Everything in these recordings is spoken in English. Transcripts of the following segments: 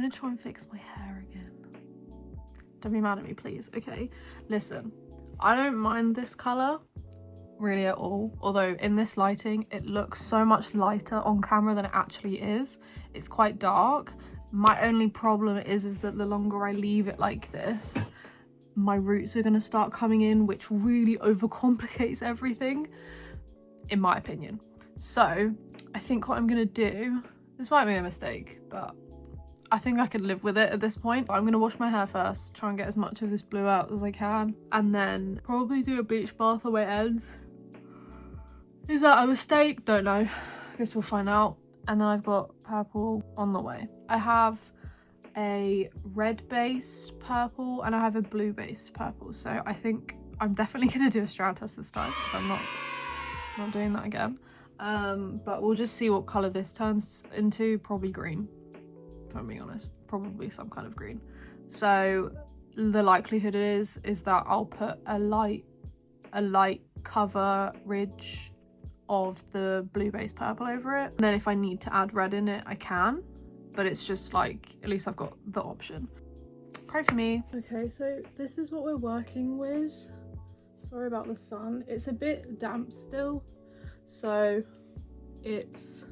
gonna try and fix my hair again. Don't be mad at me, please. Okay, listen, I don't mind this color really at all, although in this lighting it looks so much lighter on camera than it actually is. It's quite dark. My only problem is that the longer I leave it like this, my roots are gonna start coming in, which really overcomplicates everything, in my opinion. So I think what I'm gonna do, this might be a mistake, but I think I could live with it at this point. I'm gonna wash my hair first, try and get as much of this blue out as I can, and then probably do a bleach bath the way it ends. Is that a mistake? Don't know. I guess we'll find out. And then I've got purple on the way. I have a red based purple and I have a blue based purple. So I think I'm definitely gonna do a strand test this time because I'm not doing that again. But we'll just see what color this turns into. Probably green, if I'm being honest. Probably some kind of green. So the likelihood is that I'll put a light cover ridge of the blue base purple over it. And then if I need to add red in it, I can, but it's just like, at least I've got the option. Pray for me. Okay, so this is what we're working with. Sorry about the sun. It's a bit damp still, so it's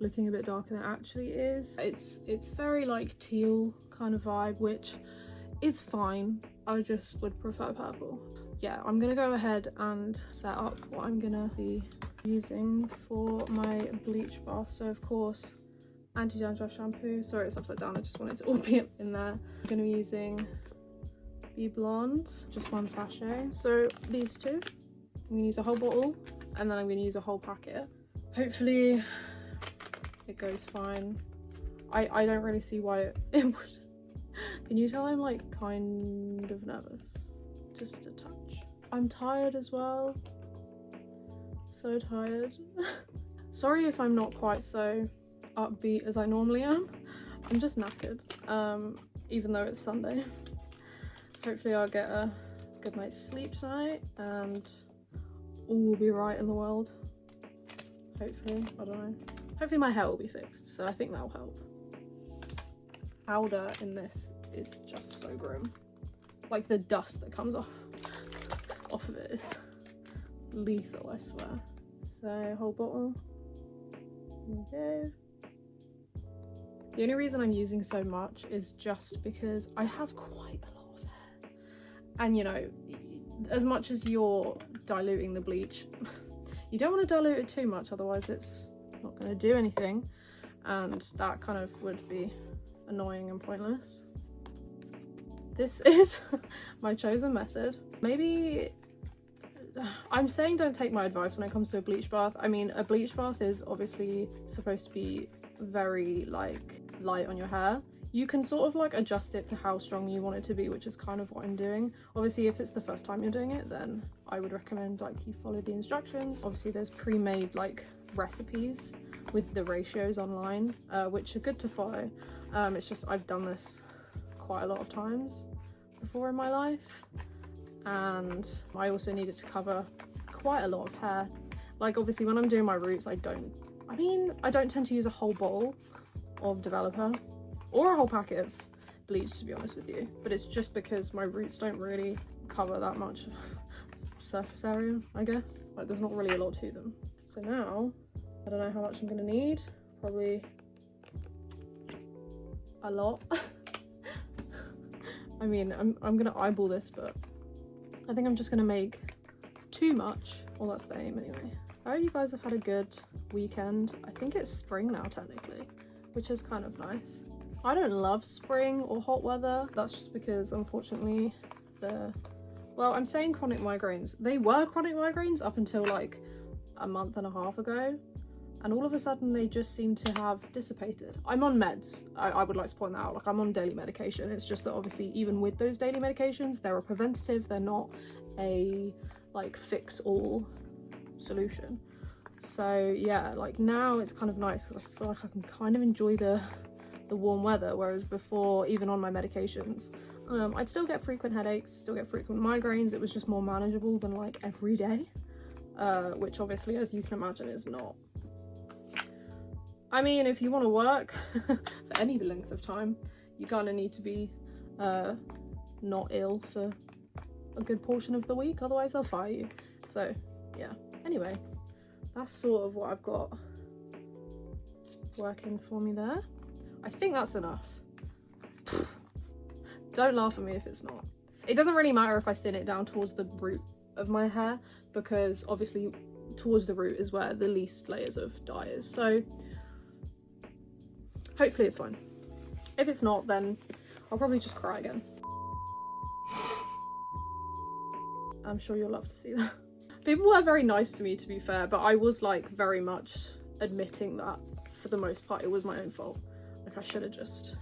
looking a bit darker than it actually is. It's very like teal kind of vibe, which is fine. I just would prefer purple. Yeah, I'm gonna go ahead and set up what I'm gonna be using for my bleach bath. So of course, anti-dandruff shampoo. Sorry, it's upside down. I just wanted to all be in there. I'm gonna be using Be Blonde, just one sachet. So these two, I'm gonna use a whole bottle, and then I'm gonna use a whole packet. Hopefully it goes fine. I don't really see why it would. Can you tell I'm like kind of nervous? Just a touch. I'm tired as well. So tired. Sorry if I'm not quite so upbeat as I normally am. I'm just knackered, even though it's Sunday. Hopefully I'll get a good night's sleep tonight and all will be right in the world. Hopefully, I don't know. Hopefully my hair will be fixed, so I think that'll help. Powder in this is just so grim. Like the dust that comes off of it is lethal, I swear. So whole bottle. There we go. The only reason I'm using so much is just because I have quite a lot of hair. And you know, as much as you're diluting the bleach, you don't want to dilute it too much, otherwise it's not going to do anything. And that kind of would be annoying and pointless. This is my chosen method. Maybe I'm saying don't take my advice when it comes to a bleach bath. I mean, a bleach bath is obviously supposed to be very like light on your hair. You can sort of like adjust it to how strong you want it to be, which is kind of what I'm doing. Obviously, if it's the first time you're doing it, then I would recommend like you follow the instructions. Obviously, there's pre-made like recipes with the ratios online, which are good to follow. It's just I've done this quite a lot of times before in my life, and I also needed to cover quite a lot of hair. Like obviously when I'm doing my roots, I don't tend to use a whole bowl of developer or a whole packet of bleach, to be honest with you, but it's just because my roots don't really cover that much surface area, I guess. Like there's not really a lot to them. So now I don't know how much I'm gonna need, probably a lot. I mean, I'm gonna eyeball this, but I think I'm just gonna make too much. Well, that's the aim anyway. I hope you guys have had a good weekend. I think it's spring now technically, which is kind of nice. I don't love spring or hot weather. That's just because unfortunately well, I'm saying chronic migraines. They were chronic migraines up until like a month and a half ago. And all of a sudden they just seem to have dissipated. I'm on meds, I would like to point that out. Like I'm on daily medication. It's just that obviously even with those daily medications, they're a preventative, they're not a like fix all solution. So yeah, like now it's kind of nice because I feel like I can kind of enjoy the warm weather, whereas before, even on my medications, I'd still get frequent headaches, still get frequent migraines. It was just more manageable than like every day, which obviously, as you can imagine, is not. I mean, if you want to work for any length of time, you kind of need to be not ill for a good portion of the week, otherwise they'll fire you. So yeah, anyway, that's sort of what I've got working for me there. I think that's enough. Don't laugh at me if it's not. It doesn't really matter if I thin it down towards the root of my hair, because obviously towards the root is where the least layers of dye is, so hopefully it's fine. If it's not, then I'll probably just cry again. I'm sure you'll love to see that. People were very nice to me, to be fair, but I was like very much admitting that for the most part it was my own fault. Like I should have just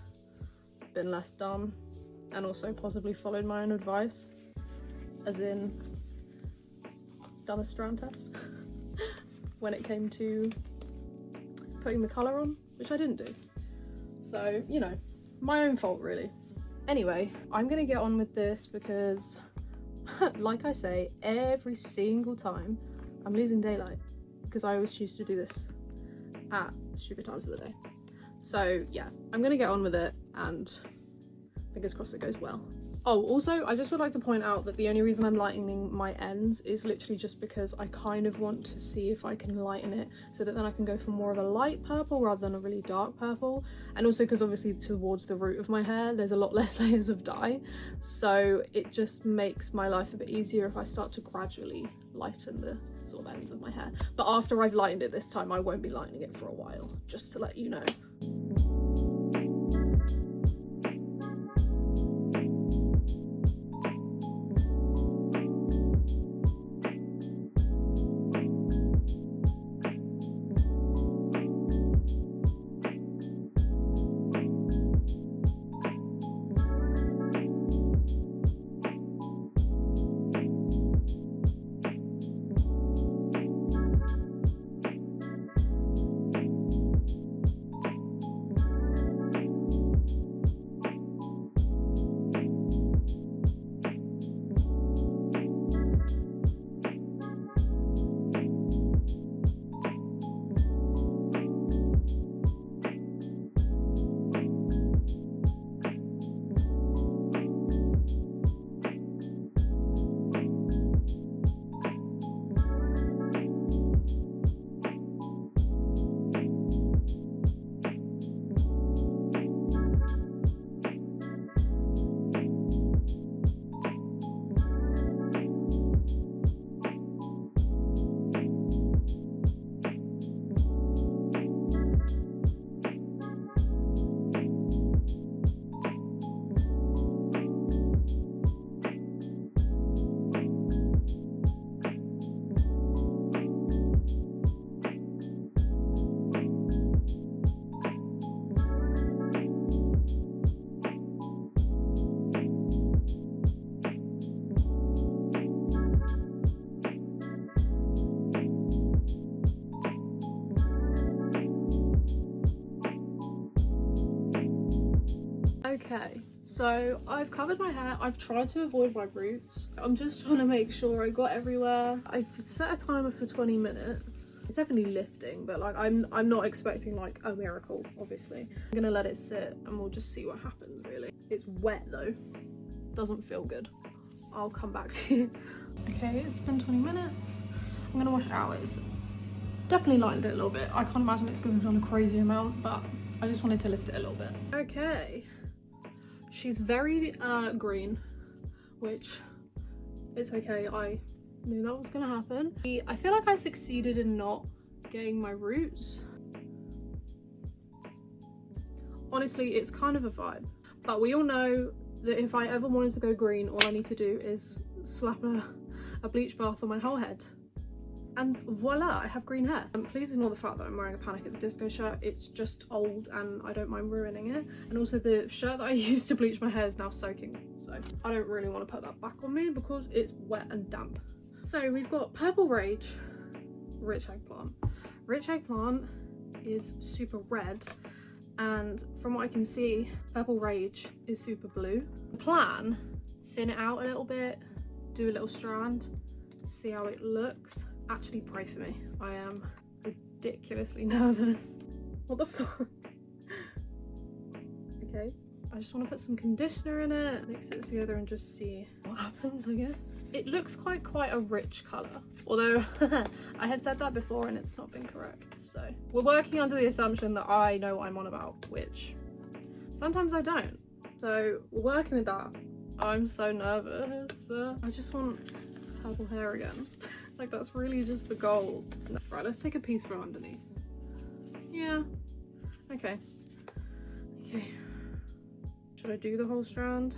been less dumb and also possibly followed my own advice, as in done a strand test when it came to putting the colour on, which I didn't do. So, you know, my own fault really. Anyway, I'm gonna get on with this because like I say, every single time I'm losing daylight because I always choose to do this at stupid times of the day. So yeah, I'm gonna get on with it and fingers crossed it goes well. Oh, also, I just would like to point out that the only reason I'm lightening my ends is literally just because I kind of want to see if I can lighten it so that then I can go for more of a light purple rather than a really dark purple. And also because obviously towards the root of my hair, there's a lot less layers of dye. So it just makes my life a bit easier if I start to gradually lighten the sort of ends of my hair. But after I've lightened it this time, I won't be lightening it for a while, just to let you know. Okay, so I've covered my hair. I've tried to avoid my roots. I'm just trying to make sure I got everywhere. I've set a timer for 20 minutes. It's definitely lifting, but like I'm not expecting like a miracle, obviously. I'm gonna let it sit and we'll just see what happens really. It's wet though. Doesn't feel good. I'll come back to you. Okay, it's been 20 minutes. I'm gonna wash it out. It's definitely lightened it a little bit. I can't imagine it's going on a crazy amount, but I just wanted to lift it a little bit. Okay. She's very green, which it's okay. I knew that was gonna happen. I feel like I succeeded in not getting my roots. Honestly, it's kind of a vibe, but we all know that if I ever wanted to go green, all I need to do is slap a bleach bath on my whole head. And voila, I have green hair. Please ignore the fact that I'm wearing a Panic at the Disco shirt. It's just old and I don't mind ruining it. And also the shirt that I used to bleach my hair is now soaking. So I don't really want to put that back on me because it's wet and damp. So we've got Purple Rage, Rich Eggplant. Rich Eggplant is super red. And from what I can see, Purple Rage is super blue. The plan, thin it out a little bit, do a little strand, see how it looks. Actually pray for me. I am ridiculously nervous. What the fuck? Okay, I just want to put some conditioner in it, mix it together and just see what happens, I guess. It looks quite a rich colour, although I have said that before and it's not been correct. So we're working under the assumption that I know what I'm on about, which sometimes I don't. So we're working with that. I'm so nervous. I just want purple hair again. Like, that's really just the goal. Right, let's take a piece from underneath. Yeah. Okay. Okay. Should I do the whole strand?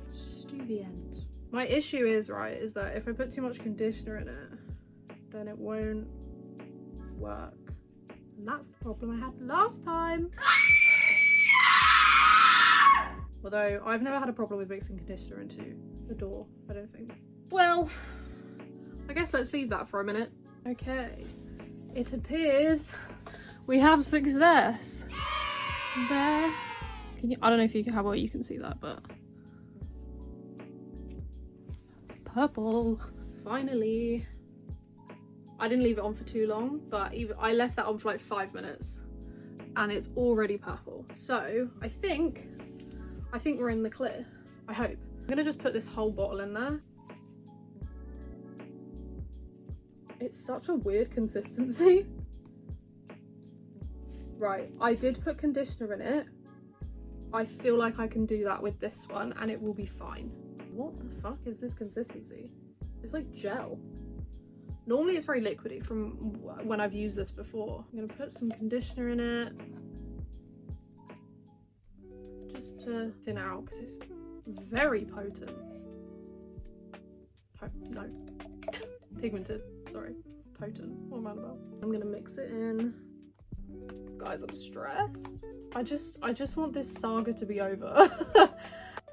Let's just do the end. My issue is, right, is that if I put too much conditioner in it, then it won't work. And that's the problem I had last time. Although I've never had a problem with mixing conditioner into the door, I don't think. Well, I guess let's leave that for a minute. Okay, it appears we have success. There. Can you? I don't know if you can, how well you can see that, but purple. Finally. I didn't leave it on for too long, but I left that on for like 5 minutes, and it's already purple. So I think we're in the clear. I hope. I'm gonna just put this whole bottle in there. It's such a weird consistency. Right, I did put conditioner in it. I feel like I can do that with this one and it will be fine. What the fuck is this consistency? It's like gel. Normally it's very liquidy from when I've used this before. I'm gonna put some conditioner in it. Just to thin out because it's very potent. No. Pigmented, sorry. Potent, what am I about? I'm gonna mix it in. Guys, I'm stressed. I just want this saga to be over.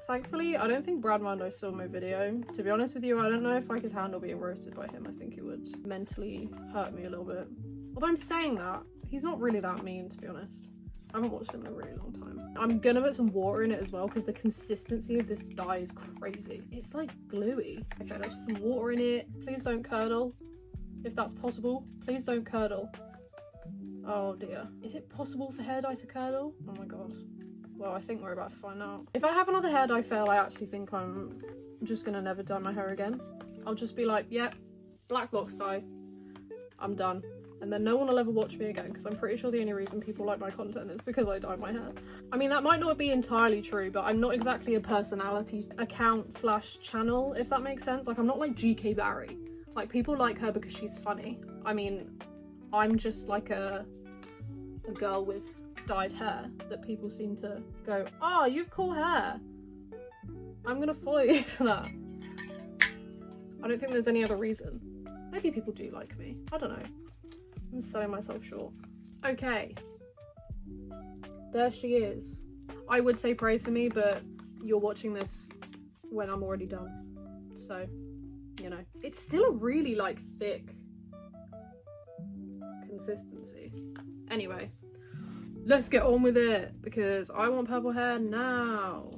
Thankfully, I don't think Brad Mando saw my video. To be honest with you, I don't know if I could handle being roasted by him. I think it would mentally hurt me a little bit. Although I'm saying that, he's not really that mean, to be honest. I haven't watched him in a really long time. I'm gonna put some water in it as well because the consistency of this dye is crazy. It's like gluey. Okay, let's put some water in it. Please don't curdle. If that's possible, please don't curdle. Oh dear. Is it possible for hair dye to curdle? Oh my god. Well, I think we're about to find out. If I have another hair dye fail, I actually think I'm just gonna never dye my hair again. I'll just be like, yep, black box dye. I'm done. And then no one will ever watch me again because I'm pretty sure the only reason people like my content is because I dye my hair. I mean, that might not be entirely true, but I'm not exactly a personality account / channel, if that makes sense. Like, I'm not like GK Barry. Like, people like her because she's funny. I mean, I'm just like a girl with dyed hair that people seem to go, oh, you've cool hair. I'm gonna follow you for that. I don't think there's any other reason. Maybe people do like me. I don't know. I'm selling myself short. Okay. There she is. I would say pray for me, but you're watching this when I'm already done. So, you know. It's still a really, like, thick consistency. Anyway, let's get on with it because I want purple hair now.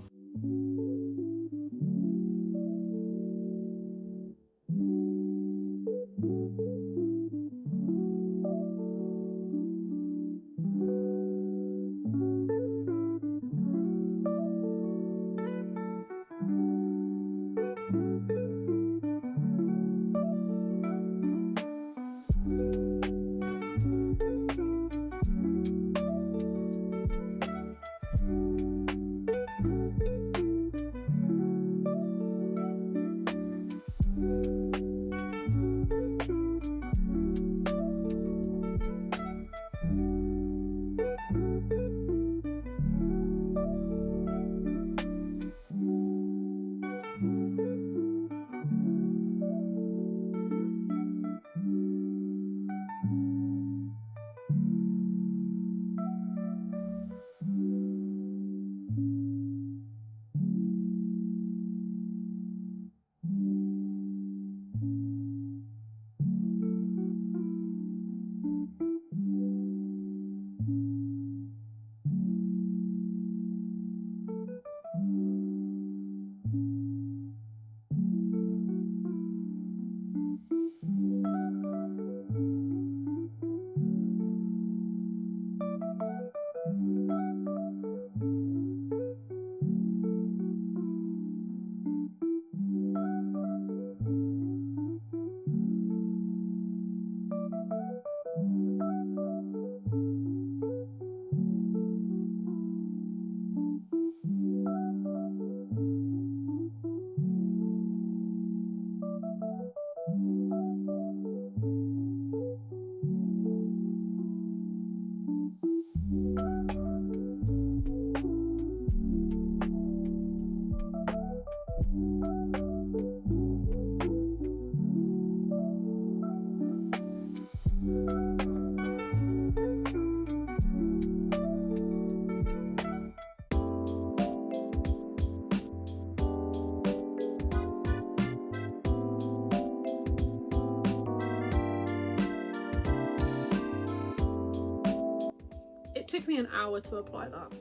took me an hour to apply that.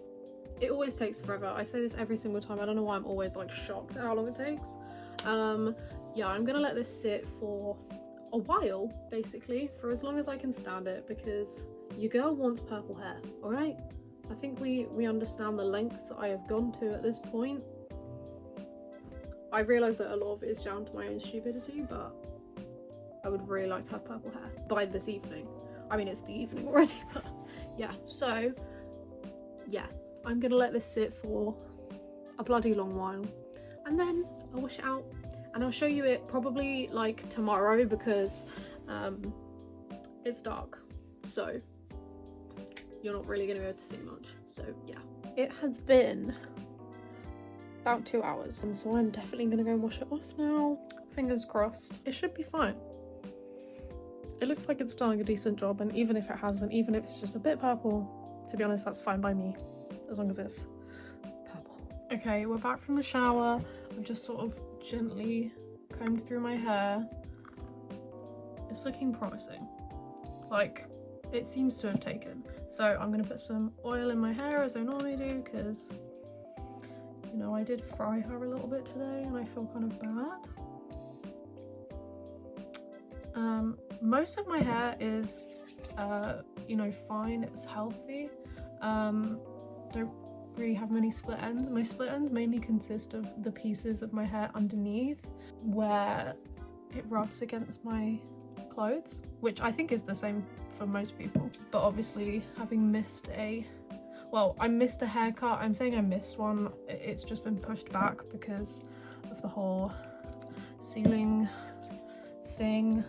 It always takes forever. I say this every single time. I don't know why I'm always like shocked at how long it takes. Yeah, I'm gonna let this sit for a while, basically, for as long as I can stand it, because your girl wants purple hair, all right? I think we understand the lengths that I have gone to at this point. I realise that a lot of it is down to my own stupidity, but I would really like to have purple hair by this evening. I mean, it's the evening already, but yeah. So yeah, I'm gonna let this sit for a bloody long while, and then I'll wash it out, and I'll show you it probably like tomorrow, because it's dark, so you're not really gonna be able to see much. So yeah, it has been about 2 hours, and so I'm definitely gonna go and wash it off now. Fingers crossed, it should be fine. It looks like it's done a decent job, and even if it hasn't, even if it's just a bit purple, to be honest, that's fine by me, as long as it's purple. Okay, we're back from the shower. I've just sort of gently combed through my hair. It's looking promising. Like, it seems to have taken. So I'm gonna put some oil in my hair, as I normally do, because, you know, I did fry her a little bit today and I feel kind of bad. Most of my hair is, you know, fine, it's healthy. Don't really have many split ends. My split ends mainly consist of the pieces of my hair underneath where it rubs against my clothes, which I think is the same for most people. But obviously, having missed I missed a haircut. I'm saying I missed one. It's just been pushed back because of the whole ceiling thing.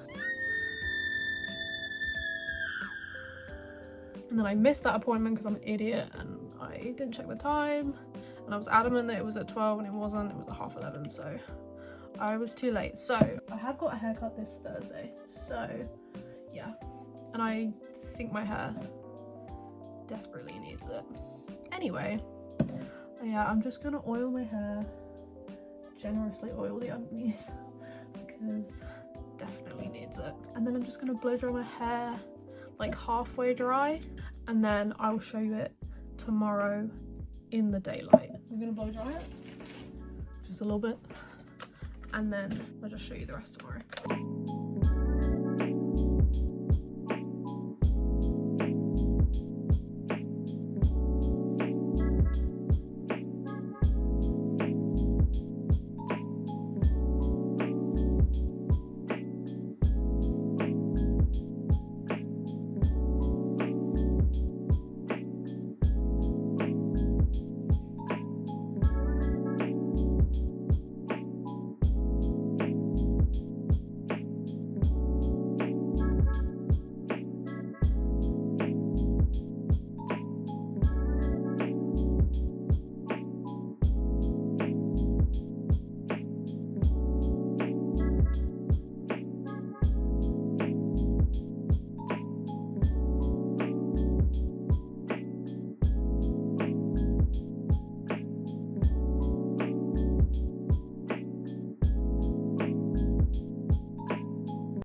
And then I missed that appointment because I'm an idiot and I didn't check the time, and I was adamant that it was at 12 and it wasn't. It was at 11:30, so I was too late. So I have got a haircut this Thursday, so yeah, and I think my hair desperately needs it. Anyway, yeah, I'm just gonna oil my hair, generously oil the underneath, because it definitely needs it. And then I'm just gonna blow dry my hair like halfway dry, and then I'll show you it tomorrow in the daylight. I'm gonna blow dry it just a little bit, and then I'll just show you the rest tomorrow.